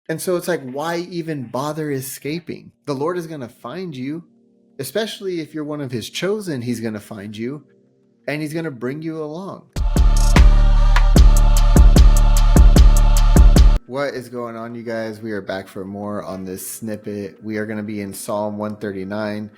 And so it's like, why even bother escaping? The Lord is going to find you, especially if you're one of his chosen. He's going to find you and he's going to bring you along. What is going on, you guys? We are back for more on this snippet. We are going to be in Psalm 139.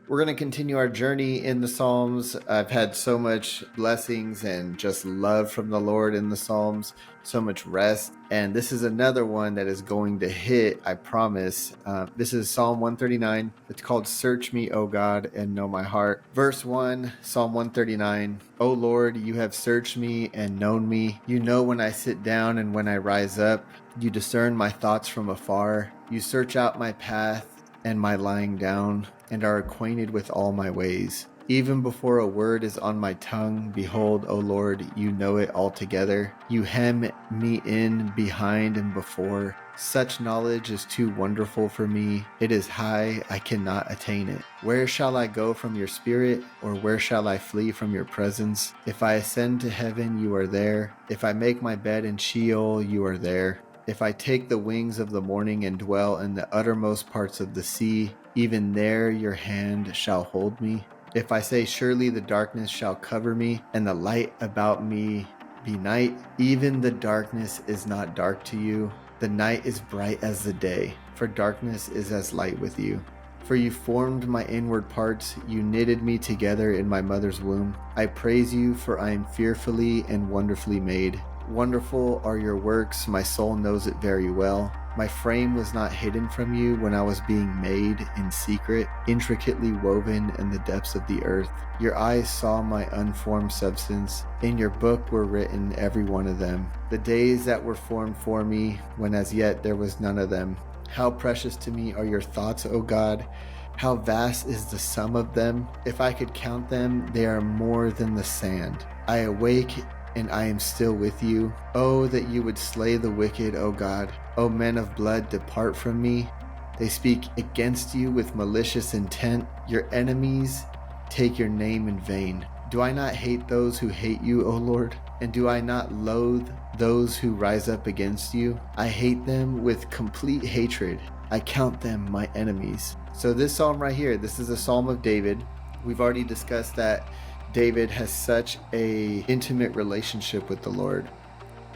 We're going to continue our journey in the Psalms. I've had so much blessings and just love from the Lord in the Psalms, so much rest. And this is another one that is going to hit, I promise. This is Psalm 139. It's called Search Me, O God, and Know My Heart. Verse 1, Psalm 139. O Lord, you have searched me and known me. You know when I sit down and when I rise up. You discern my thoughts from afar. You search out my path and my lying down, and are acquainted with all my ways. Even before a word is on my tongue, behold, O Lord, you know it altogether. You hem me in behind and before. Such knowledge is too wonderful for me. It is high, I cannot attain it. Where shall I go from your spirit, or where shall I flee from your presence? If I ascend to heaven, you are there. If I make my bed in Sheol, you are there. If I take the wings of the morning and dwell in the uttermost parts of the sea, even there your hand shall hold me. If I say, surely the darkness shall cover me, and the light about me be night, even the darkness is not dark to you. The night is bright as the day, for darkness is as light with you. For you formed my inward parts, you knitted me together in my mother's womb. I praise you, for I am fearfully and wonderfully made. Wonderful are your works, my soul knows it very well. My frame was not hidden from you when I was being made in secret, intricately woven in the depths of the earth. Your eyes saw my unformed substance. In your book were written, every one of them. The days that were formed for me, when as yet there was none of them. How precious to me are your thoughts, O God. How vast is the sum of them. If I could count them, they are more than the sand. I awake and I am still with you. Oh, that you would slay the wicked, O God. O men of blood, depart from me. They speak against you with malicious intent. Your enemies take your name in vain. Do I not hate those who hate you, O Lord? And do I not loathe those who rise up against you? I hate them with complete hatred. I count them my enemies. So this psalm right here, this is a psalm of David. We've already discussed that David has such a intimate relationship with the Lord.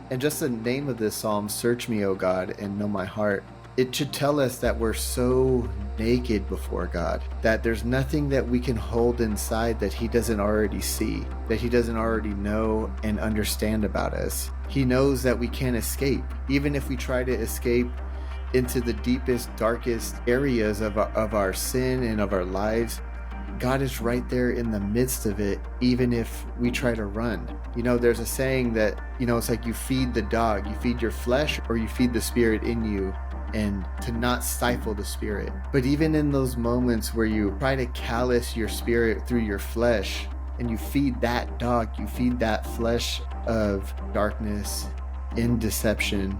And just the name of this psalm, Search Me, O God, and Know My Heart, it should tell us that we're so naked before God, that there's nothing that we can hold inside that he doesn't already see, that he doesn't already know and understand about us. He knows that we can't escape. Even if we try to escape into the deepest, darkest areas of our sin and of our lives, God is right there in the midst of it, even if we try to run. You know, there's a saying that, it's like you feed the dog, you feed your flesh or you feed the spirit in you, and to not stifle the spirit. But even in those moments where you try to callous your spirit through your flesh and you feed that dog, you feed that flesh of darkness, in deception,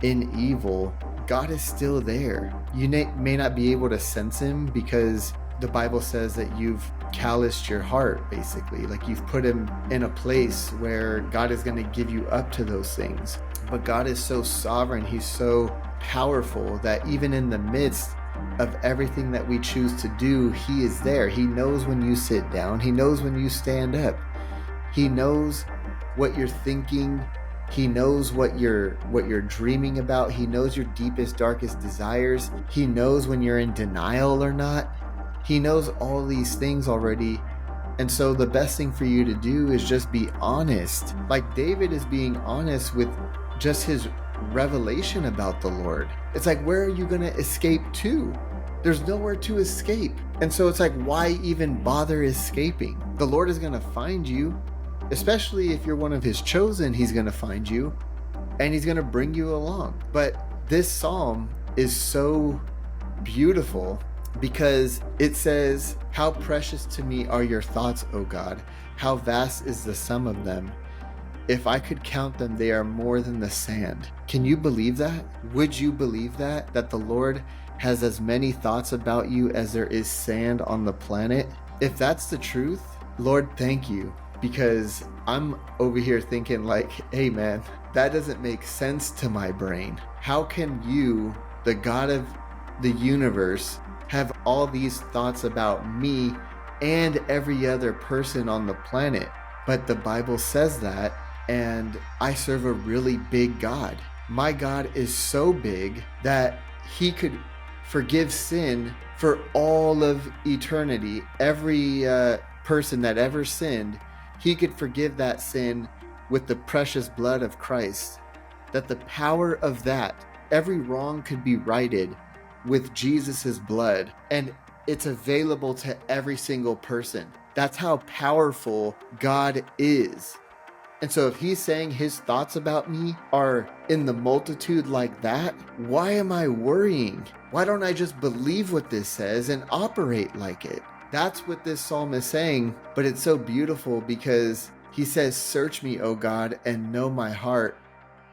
in evil, God is still there. You may not be able to sense him because the Bible says that you've calloused your heart, basically. Like you've put him in a place where God is going to give you up to those things. But God is so sovereign. He's so powerful that even in the midst of everything that we choose to do, he is there. He knows when you sit down. He knows when you stand up. He knows what you're thinking. He knows what you're dreaming about. He knows your deepest, darkest desires. He knows when you're in denial or not. He knows all these things already. And so the best thing for you to do is just be honest. Like David is being honest with just his revelation about the Lord. It's like, where are you going to escape to? There's nowhere to escape. And so it's like, why even bother escaping? The Lord is going to find you, especially if you're one of his chosen. He's going to find you and he's going to bring you along. But this psalm is so beautiful because it says, how precious to me are your thoughts, O God. How vast is the sum of them. If I could count them, they are more than the sand. Can you believe that? Would you believe that the Lord has as many thoughts about you as there is sand on the planet? If that's the truth, Lord, thank you. because I'm over here thinking like, hey man, that doesn't make sense to my brain. How can you, the God of the universe, have all these thoughts about me and every other person on the planet? But the Bible says that, and I serve a really big God. My God is so big that he could forgive sin for all of eternity. Every person that ever sinned, he could forgive that sin with the precious blood of Christ. That the power of that, every wrong could be righted with Jesus's blood, and it's available to every single person. That's how powerful God is. And so if he's saying his thoughts about me are in the multitude like that, why am I worrying? Why don't I just believe what this says and operate like it? That's what this psalm is saying, but it's so beautiful because he says, search me, O God, and know my heart.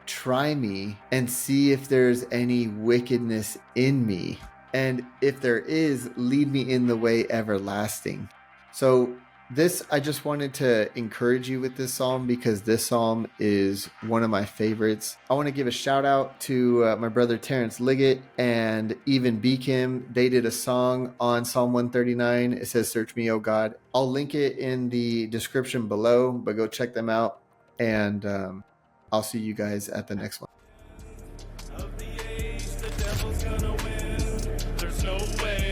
Try me and see if there's any wickedness in me. And if there is, lead me in the way everlasting. So this, I just wanted to encourage you with this psalm because this psalm is one of my favorites. I want to give a shout out to my brother Terrence Liggett and even Beacom. They did a song on Psalm 139. It says, search me, O God. I'll link it in the description below, but go check them out. And I'll see you guys at the next one. Of the age, the devil's gonna win. There's no way.